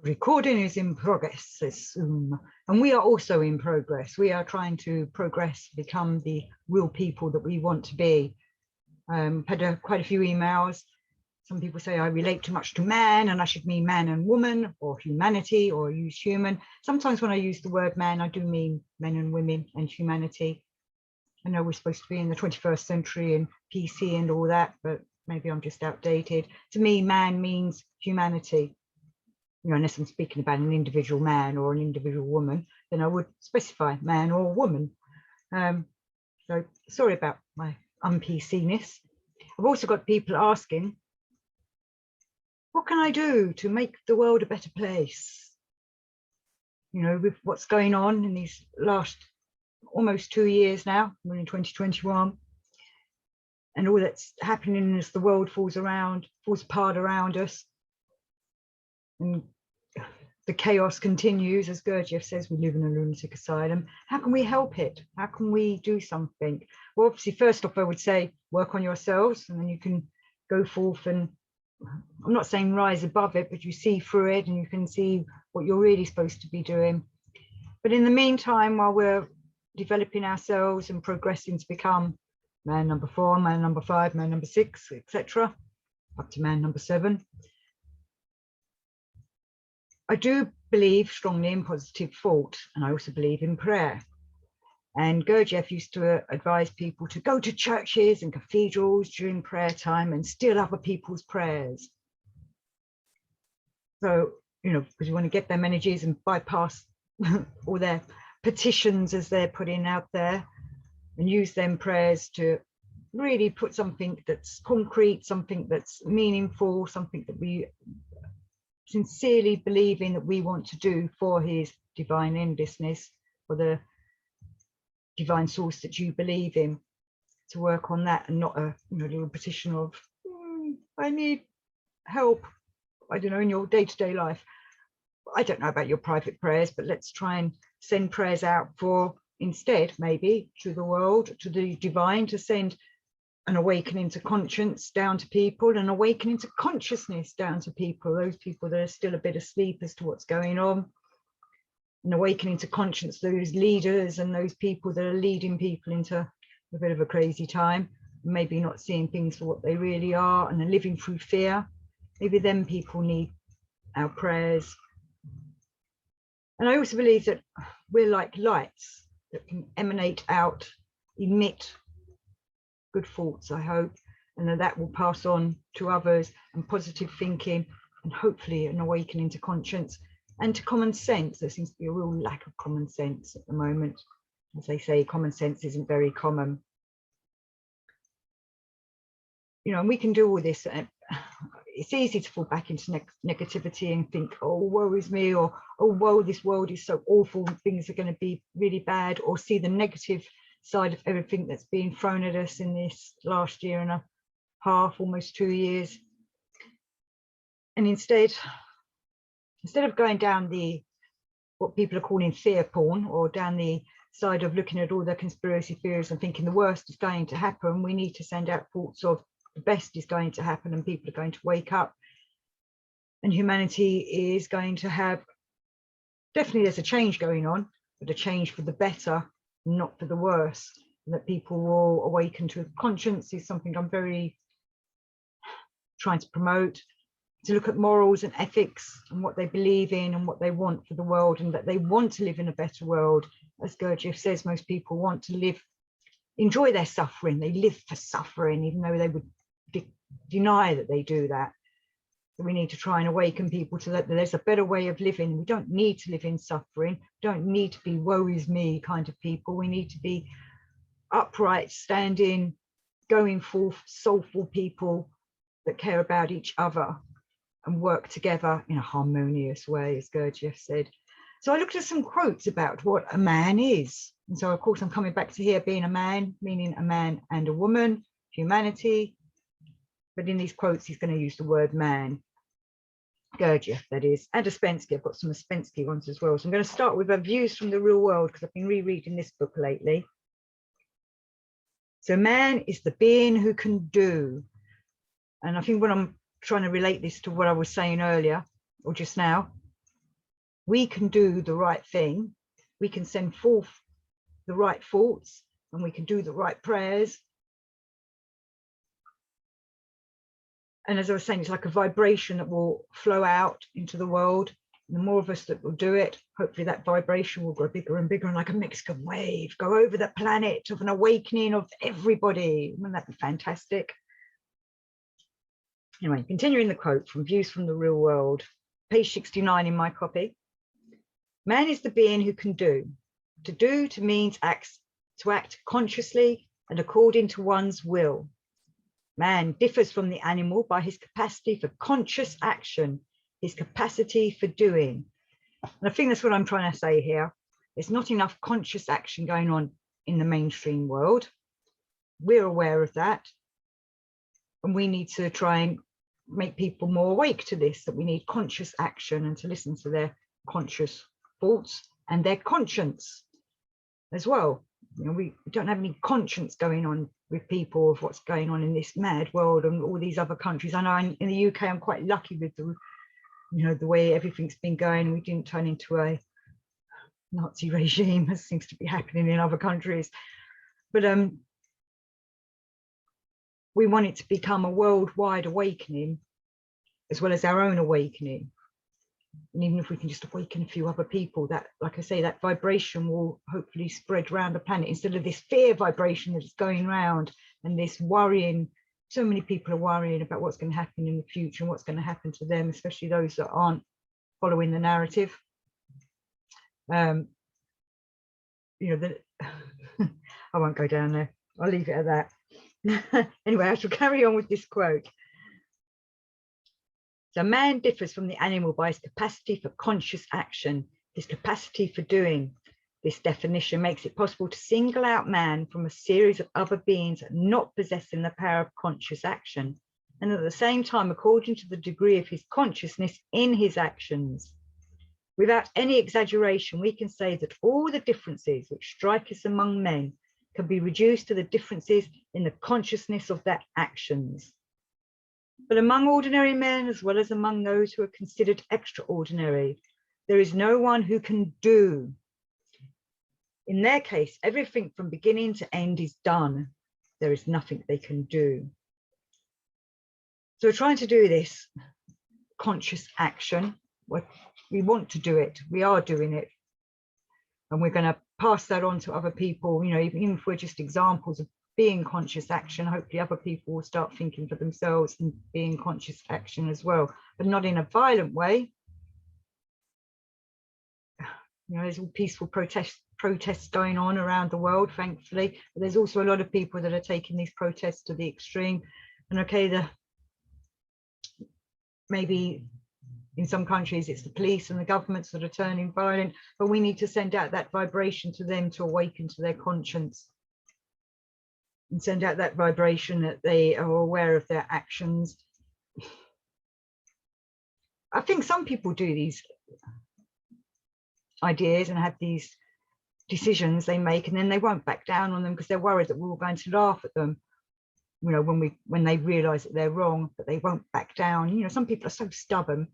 Recording is in progress, says Zoom, and we are also in progress. We are trying to progress, become the real people that we want to be. Had quite a few emails. Some people say I relate too much to man and I should mean man and woman or humanity or use human. Sometimes when I use the word man, I do mean men and women and humanity. I know we're supposed to be in the 21st century and PC and all that, but maybe I'm just outdated. To me, man means humanity. You know, unless I'm speaking about an individual man or an individual woman, then I would specify man or woman. So sorry about my un-PC-ness. I've also got people asking, what can I do to make the world a better place? You know, with what's going on in these last almost 2 years now, we're in 2021, and all that's happening as the world falls apart around us. And the chaos continues, as Gurdjieff says, we live in a lunatic asylum. How can we help it? How can we do something? Well, obviously, first off, I would say work on yourselves, and then you can go forth and, I'm not saying rise above it, but you see through it and you can see what you're really supposed to be doing. But in the meantime, while we're developing ourselves and progressing to become man number 4, man number 5, man number 6, etc., up to man number 7, I do believe strongly in positive thought, and I also believe in prayer. And Gurdjieff used to advise people to go to churches and cathedrals during prayer time and steal other people's prayers. So, you know, because you want to get their energies and bypass all their petitions as they're putting out there, and use them prayers to really put something that's concrete, something that's meaningful, something that we sincerely believe in, that we want to do for his divine endlessness, for the divine source that you believe in, to work on that, and not a little petition of I need help, I don't know, in your day-to-day life. I don't know about your private prayers, but let's try and send prayers out for, instead, maybe to the world, to the divine, to send an awakening to conscience down to people, an awakening to consciousness down to people, those people that are still a bit asleep as to what's going on, an awakening to conscience, those leaders and those people that are leading people into a bit of a crazy time, maybe not seeing things for what they really are and are living through fear. Maybe them people need our prayers. And I also believe that we're like lights that can emanate out, emit good thoughts, I hope, and that will pass on to others, and positive thinking, and hopefully an awakening to conscience and to common sense. There seems to be a real lack of common sense at the moment. As they say, common sense isn't very common. You know, and we can do all this. It's easy to fall back into negativity and think, oh, woe is me, or oh, woe, this world is so awful, things are going to be really bad, or see the negative side of everything that's being thrown at us in this last year and a half, almost 2 years. And instead of going down what people are calling fear porn, or down the side of looking at all the conspiracy theories and thinking the worst is going to happen, we need to send out thoughts of the best is going to happen, and people are going to wake up, and humanity is going to have, definitely there's a change going on, but a change for the better, not for the worse. And that people will awaken to conscience is something I'm very trying to promote, to look at morals and ethics and what they believe in and what they want for the world, and that they want to live in a better world. As Gurdjieff says, most people want to enjoy their suffering. They live for suffering, even though they would deny that they do that. So we need to try and awaken people to that there's a better way of living. We don't need to live in suffering. We don't need to be woe is me kind of people. We need to be upright, standing, going forth, soulful people that care about each other and work together in a harmonious way, as Gurdjieff said. So I looked at some quotes about what a man is. And so, of course, I'm coming back to here being a man, meaning a man and a woman, humanity. But in these quotes, he's going to use the word man. Gurdjieff, that is, and Ouspensky. I've got some Ouspensky ones as well. So I'm going to start with views from the real world, because I've been rereading this book lately. So man is the being who can do. And I think when I'm trying to relate this to what I was saying earlier, or just now, we can do the right thing, we can send forth the right thoughts, and we can do the right prayers. And as I was saying, it's like a vibration that will flow out into the world. And the more of us that will do it, hopefully that vibration will grow bigger and bigger, and like a Mexican wave, go over the planet of an awakening of everybody. Wouldn't that be fantastic? Anyway, continuing the quote from Views from the Real World, page 69 in my copy. Man is the being who can do. To do to means to act consciously and according to one's will. Man differs from the animal by his capacity for conscious action, his capacity for doing. And I think that's what I'm trying to say here. There's not enough conscious action going on in the mainstream world. We're aware of that. And we need to try and make people more awake to this, that we need conscious action and to listen to their conscious thoughts and their conscience as well. You know, we don't have any conscience going on with people of what's going on in this mad world and all these other countries. I know in the UK, I'm quite lucky with the, you know, the way everything's been going. We didn't turn into a Nazi regime, as seems to be happening in other countries. But we want it to become a worldwide awakening, as well as our own awakening. And even if we can just awaken a few other people, that, like I say, that vibration will hopefully spread around the planet, instead of this fear vibration that is going around and this worrying. So many people are worrying about what's going to happen in the future and what's going to happen to them, especially those that aren't following the narrative. You know, I won't go down there. I'll leave it at that. Anyway, I shall carry on with this quote. So man differs from the animal by his capacity for conscious action, his capacity for doing. This definition makes it possible to single out man from a series of other beings not possessing the power of conscious action, and at the same time, according to the degree of his consciousness in his actions. Without any exaggeration, we can say that all the differences which strike us among men can be reduced to the differences in the consciousness of their actions. But among ordinary men, as well as among those who are considered extraordinary, there is no one who can do. In their case, everything from beginning to end is done. There is nothing they can do. So we're trying to do this conscious action. We want to do it. We are doing it. And we're going to pass that on to other people, you know, even if we're just examples of being conscious action. Hopefully other people will start thinking for themselves and being conscious action as well, but not in a violent way. You know, there's all peaceful protests going on around the world, thankfully, but there's also a lot of people that are taking these protests to the extreme. And okay, maybe in some countries it's the police and the governments that are turning violent, but we need to send out that vibration to them to awaken to their conscience, and send out that vibration that they are aware of their actions. I think some people do these ideas and have these decisions they make, and then they won't back down on them because they're worried that we're all going to laugh at them, you know, when they realize that they're wrong, but they won't back down. You know, some people are so stubborn.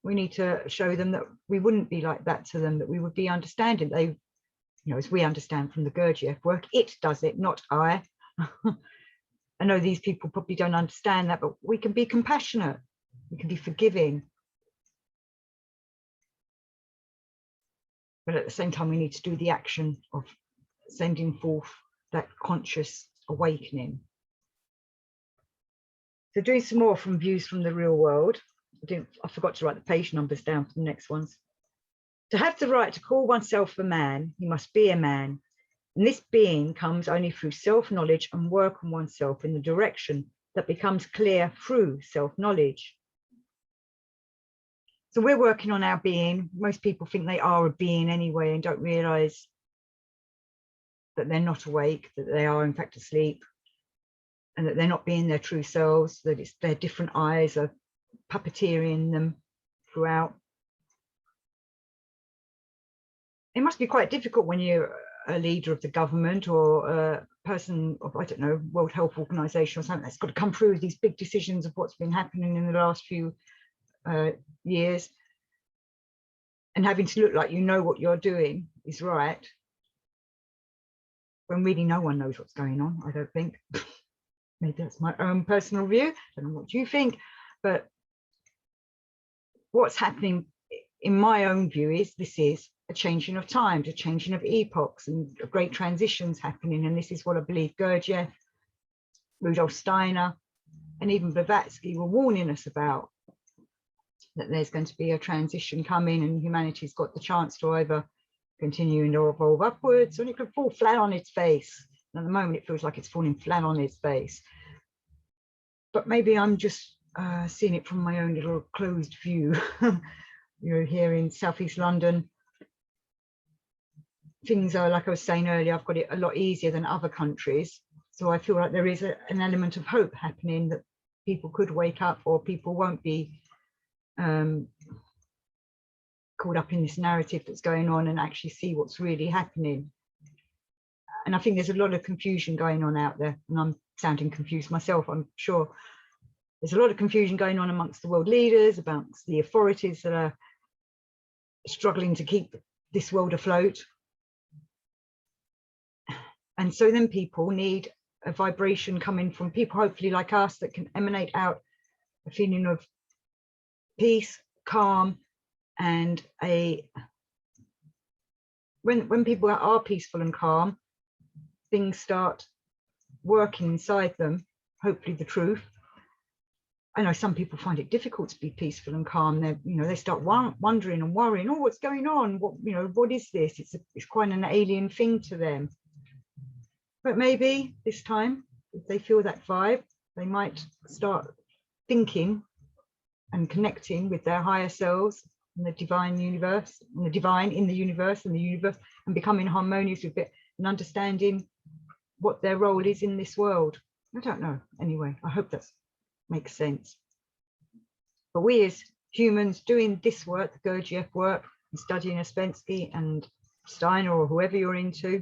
We need to show them that we wouldn't be like that to them, that we would be understanding. They, you know, as we understand from the Gurdjieff work, it does it, not I. I know these people probably don't understand that, but we can be compassionate, we can be forgiving, but at the same time we need to do the action of sending forth that conscious awakening. So doing some more from Views from the Real World. I forgot to write the page numbers down for the next ones. To have the right to call oneself a man, you must be a man. And this being comes only through self-knowledge and work on oneself in the direction that becomes clear through self-knowledge. So we're working on our being. Most people think they are a being anyway and don't realize that they're not awake, that they are in fact asleep, and that they're not being their true selves, that it's their different eyes are puppeteering them throughout. It must be quite difficult when you're a leader of the government or a person of, I don't know, World Health Organization or something that's got to come through these big decisions of what's been happening in the last few years. and having to look like you know what you're doing is right, when really no one knows what's going on, I don't think. Maybe that's my own personal view. I don't know what you think, but what's happening in my own view is this is a changing of times, a changing of epochs, and great transitions happening. And this is what I believe Gurdjieff, Rudolf Steiner, and even Blavatsky were warning us about, that there's going to be a transition coming, and humanity's got the chance to either continue and evolve upwards, or it could fall flat on its face. And at the moment, it feels like it's falling flat on its face. But maybe I'm just seeing it from my own little closed view. You know, here in Southeast London, things are, like I was saying earlier, I've got it a lot easier than other countries. So I feel like there is an element of hope happening, that people could wake up, or people won't be caught up in this narrative that's going on, and actually see what's really happening. And I think there's a lot of confusion going on out there, and I'm sounding confused myself, I'm sure. There's a lot of confusion going on amongst the world leaders, amongst the authorities that are struggling to keep this world afloat. And so then people need a vibration coming from people, hopefully like us, that can emanate out a feeling of peace, calm, and when people are peaceful and calm, things start working inside them, hopefully the truth. I know some people find it difficult to be peaceful and calm. They start wondering and worrying, oh, what's going on? What is this? It's quite an alien thing to them. But maybe this time, if they feel that vibe, they might start thinking and connecting with their higher selves and the divine universe, and the divine in the universe, and becoming harmonious with it, and understanding what their role is in this world. I don't know. Anyway, I hope that makes sense. But we as humans doing this work, the Gurdjieff work, and studying Ouspensky and Steiner, or whoever you're into,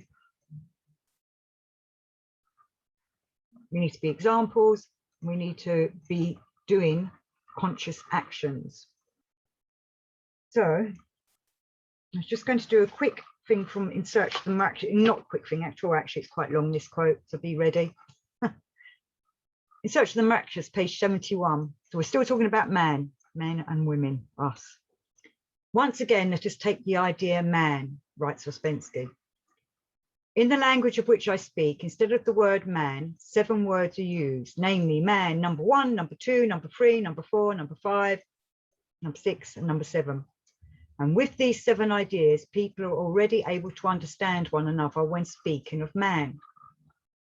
we need to be examples. We need to be doing conscious actions. So I was just going to do a quick thing from In Search of the Miraculous, not quick thing at all, actually, it's quite long, this quote, so be ready. In Search of the Miraculous, page 71. So we're still talking about men and women, us. Once again, let us take the idea man, writes Ouspensky. In the language of which I speak, instead of the word man, 7 words are used, namely man number 1, number 2, number 3, number 4, number 5, number 6, and number 7. And with these 7 ideas, people are already able to understand one another when speaking of man.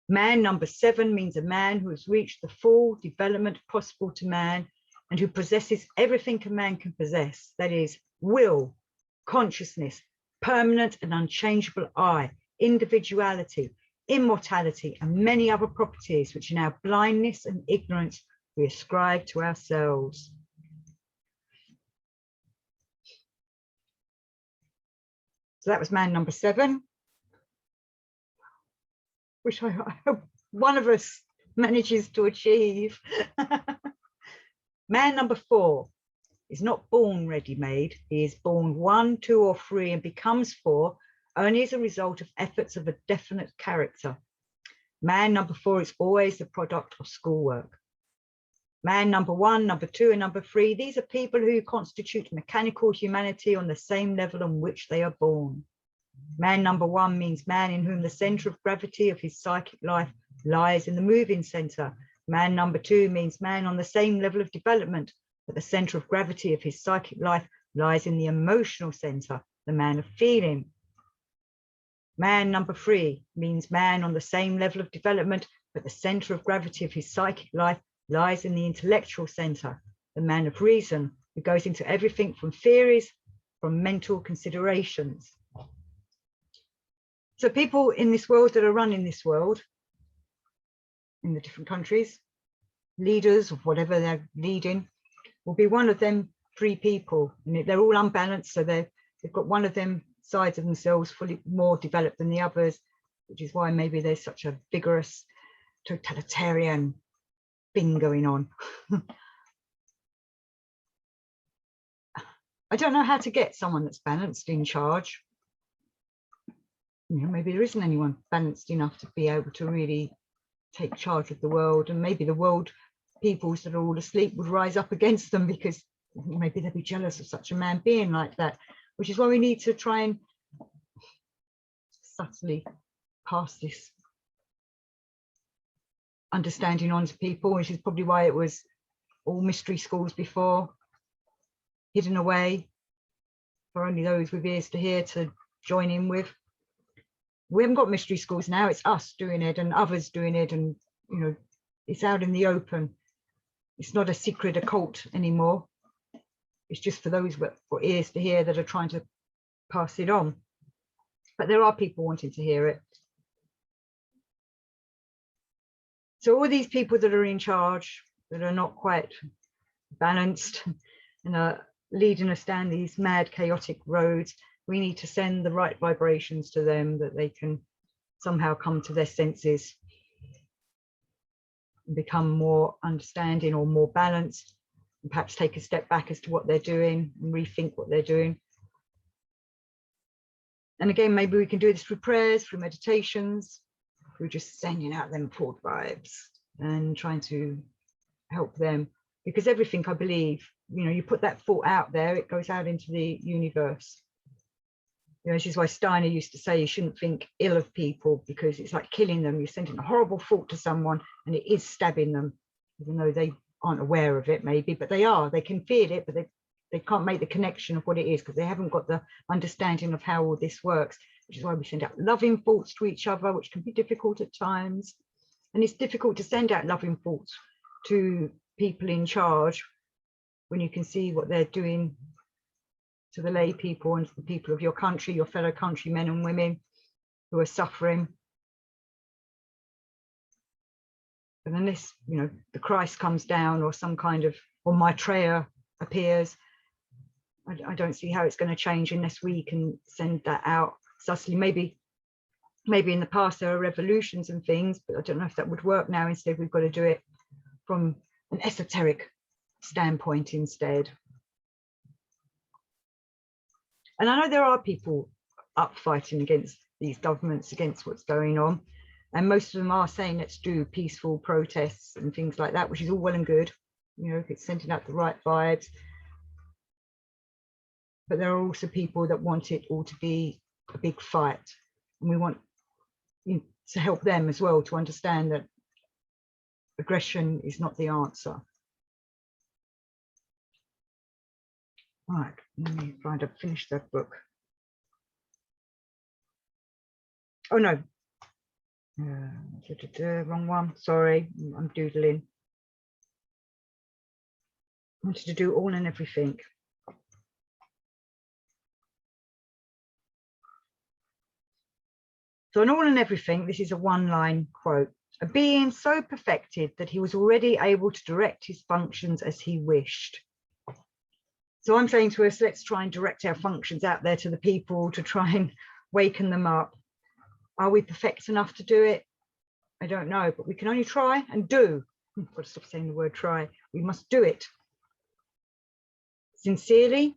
Man number 7 means a man who has reached the full development possible to man, and who possesses everything a man can possess, that is, will, consciousness, permanent and unchangeable I, individuality, immortality, and many other properties which in our blindness and ignorance we ascribe to ourselves. So that was man number 7, which I hope one of us manages to achieve. Man number 4 is not born ready-made. He is born 1, 2, or 3 and becomes 4 only as a result of efforts of a definite character. Man number 4 is always the product of schoolwork. Man number 1, number 2, and number 3, these are people who constitute mechanical humanity on the same level on which they are born. Man number 1 means man in whom the center of gravity of his psychic life lies in the moving center. Man number 2 means man on the same level of development, but the center of gravity of his psychic life lies in the emotional center, the man of feeling. Man number 3 means man on the same level of development, but the center of gravity of his psychic life lies in the intellectual center, the man of reason, who goes into everything from theories, from mental considerations. So people in this world that are running this world, in the different countries, leaders of whatever they're leading, will be one of them 3 people. And they're all unbalanced, so they've got one of them sides of themselves fully more developed than the others, which is why maybe there's such a vigorous totalitarian thing going on. I don't know how to get someone that's balanced in charge. You know, maybe there isn't anyone balanced enough to be able to really take charge of the world, and maybe the world peoples that are all asleep would rise up against them because maybe they'd be jealous of such a man being like that, which is why we need to try and subtly pass this understanding on to people, which is probably why it was all mystery schools before, hidden away for only those with ears to hear to join in with. We haven't got mystery schools now, it's us doing it and others doing it, and you know, it's out in the open. It's not a secret occult anymore. It's just for those with ears to hear that are trying to pass it on. But there are people wanting to hear it. So all these people that are in charge, that are not quite balanced and are leading us down these mad, chaotic roads, we need to send the right vibrations to them that they can somehow come to their senses and become more understanding or more balanced, and perhaps take a step back as to what they're doing and rethink what they're doing. And again, maybe we can do this through prayers, through meditations, through just sending out them forward vibes and trying to help them. Because everything, I believe, you know, you put that thought out there, it goes out into the universe. You know, this is why Steiner used to say you shouldn't think ill of people, because it's like killing them. You're sending a horrible thought to someone and it is stabbing them, even though they aren't aware of it maybe, but they are. They can feel it, but they can't make the connection of what it is because they haven't got the understanding of how all this works, which is why we send out loving thoughts to each other, which can be difficult at times. And it's difficult to send out loving thoughts to people in charge when you can see what they're doing to the lay people and to the people of your country, your fellow countrymen and women who are suffering. But unless, you know, the Christ comes down or some kind of, or Maitreya appears, I don't see how it's going to change unless we can send that out subtly. Maybe in the past there are revolutions and things, but I don't know if that would work now. Instead, we've got to do it from an esoteric standpoint instead. And I know there are people up fighting against these governments, against what's going on. And most of them are saying let's do peaceful protests and things like that, which is all well and good, you know, if it's sending out the right vibes. But there are also people that want it all to be a big fight. And we want, you know, to help them as well to understand that aggression is not the answer. Right, let me find I've finished that book. Oh no, wrong one, sorry, I'm doodling. I wanted to do all and everything. So in All and Everything, this is a one-line quote. A being so perfected that he was already able to direct his functions as he wished. So I'm saying to us, let's try and direct our functions out there to the people to try and waken them up. Are we perfect enough to do it? I don't know, but we can only try and do. I've got to stop saying the word try. We must do it sincerely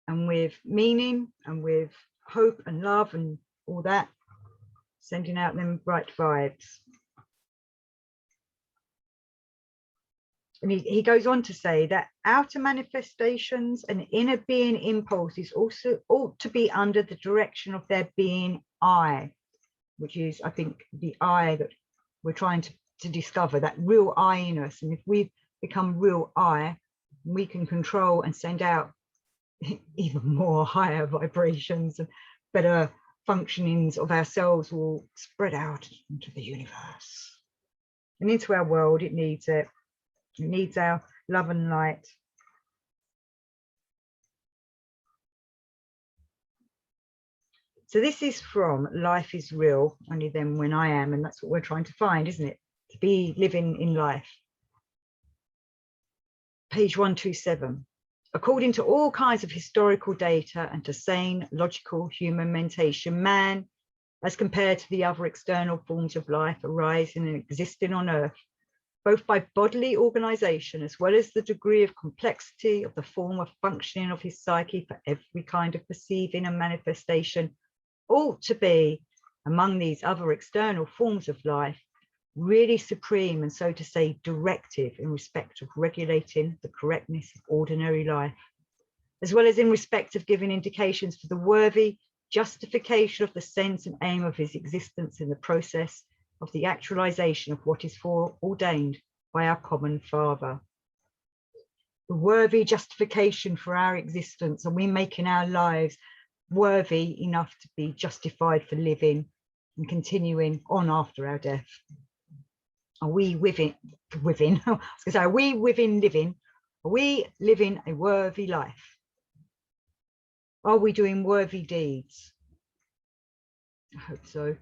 and with meaning and with hope and love and all that, sending out them bright vibes. And he goes on to say that outer manifestations and inner being impulses also ought to be under the direction of their being I, which is, I think, the I that we're trying to discover, that real I in us. And if we become real I, we can control and send out even more higher vibrations and better functionings of ourselves will spread out into the universe and into our world. It needs it. It needs our love and light. So this is from Life is Real, Only Then When I Am, and that's what we're trying to find, isn't it? To be living in life. Page 127. According to all kinds of historical data and to sane, logical human mentation, man, as compared to the other external forms of life arising and existing on Earth, both by bodily organization as well as the degree of complexity of the form of functioning of his psyche for every kind of perceiving and manifestation, ought to be, among these other external forms of life, really supreme and, so to say, directive in respect of regulating the correctness of ordinary life, as well as in respect of giving indications for the worthy justification of the sense and aim of his existence in the process of the actualization of what is foreordained by our common Father. The worthy justification for our existence, and we making our lives worthy enough to be justified for living and continuing on after our death. Are we within, I was going to say, are we within living? Are we living a worthy life? Are we doing worthy deeds? I hope so.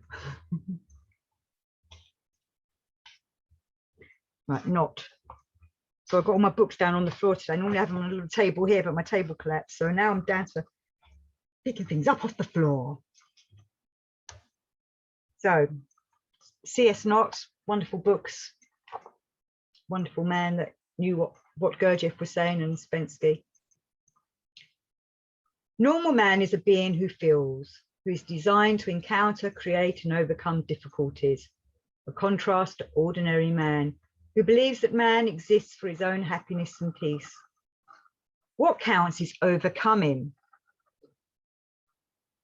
Right, not. So I've got all my books down on the floor today. I normally have them on a little table here, but my table collapsed. So now I'm down to picking things up off the floor. So C.S. Knox, wonderful books, wonderful man that knew what Gurdjieff was saying, and Spensky. Normal man is a being who feels, who is designed to encounter, create, and overcome difficulties, a contrast to ordinary man, who believes that man exists for his own happiness and peace. What counts is overcoming.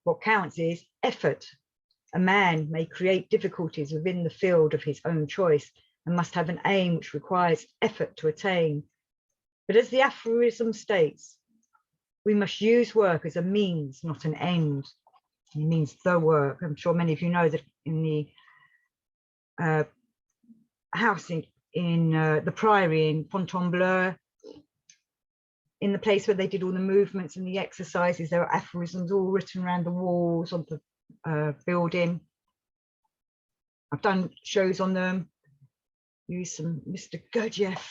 What counts is effort. A man may create difficulties within the field of his own choice and must have an aim which requires effort to attain. But as the aphorism states, we must use work as a means, not an end. It means the work. I'm sure many of you know that in the house in the Priory in Fontainebleau, in the place where they did all the movements and the exercises, there are aphorisms all written around the walls of the building. I've done shows on them, used some Mr. Gurdjieff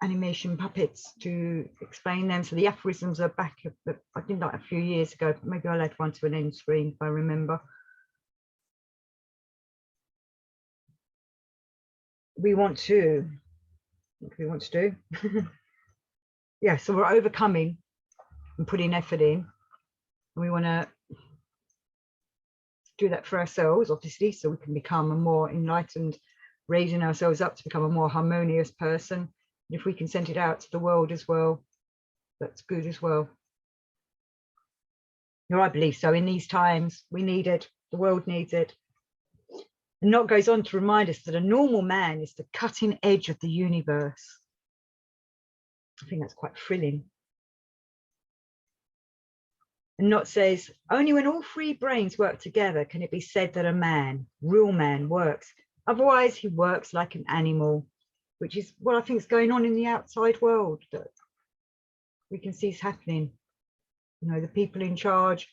animation puppets to explain them. So the aphorisms are back, I did that a few years ago, but maybe I'll add one to an end screen if I remember. What we want to do. Yeah, so we're overcoming and putting effort in. And we want to do that for ourselves, obviously, so we can become a more enlightened, raising ourselves up to become a more harmonious person. And if we can send it out to the world as well, that's good as well. No, I believe so. In these times, we need it. The world needs it. And Knox goes on to remind us that a normal man is the cutting edge of the universe. I think that's quite thrilling. And Knox says, only when all three brains work together can it be said that a man, real man, works. Otherwise, he works like an animal, which is what I think is going on in the outside world that we can see is happening. You know, the people in charge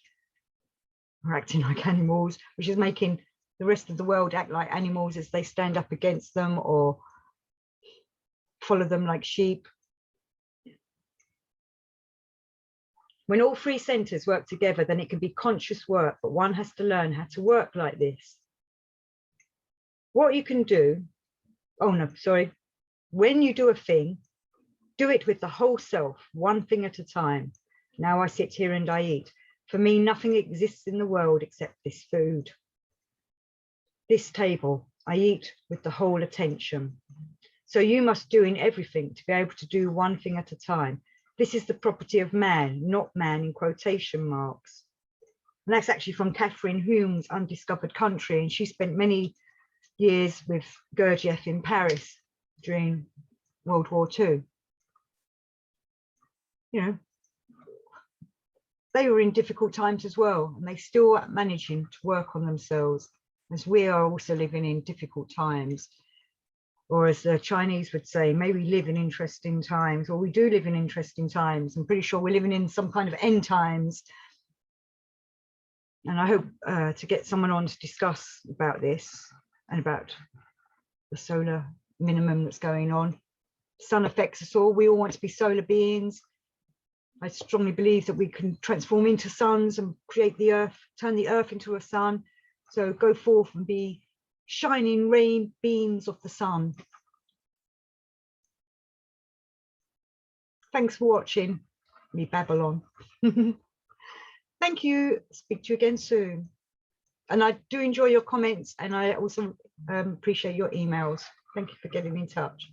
are acting like animals, which is making the rest of the world act like animals as they stand up against them or follow them like sheep. When all three centers work together, then it can be conscious work, but one has to learn how to work like this. What you can do, when you do a thing, do it with the whole self, one thing at a time. Now I sit here and I eat. For me, nothing exists in the world except this food. This table, I eat with the whole attention. So you must do in everything to be able to do one thing at a time. This is the property of man, not man in quotation marks. And that's actually from Catherine Hume's Undiscovered Country. And she spent many years with Gurdjieff in Paris during World War II. You know, they were in difficult times as well, and they still are managing to work on themselves, as we are also living in difficult times. Or as the Chinese would say, may we live in interesting times, or we do live in interesting times. I'm pretty sure we're living in some kind of end times. And I hope to get someone on to discuss about this and about the solar minimum that's going on. Sun affects us all. We all want to be solar beings. I strongly believe that we can transform into suns and create the earth, turn the earth into a sun. So go forth and be shining rain beams of the sun. Thanks for watching me babble on. Thank you. Speak to you again soon. And I do enjoy your comments, and I also appreciate your emails. Thank you for getting in touch.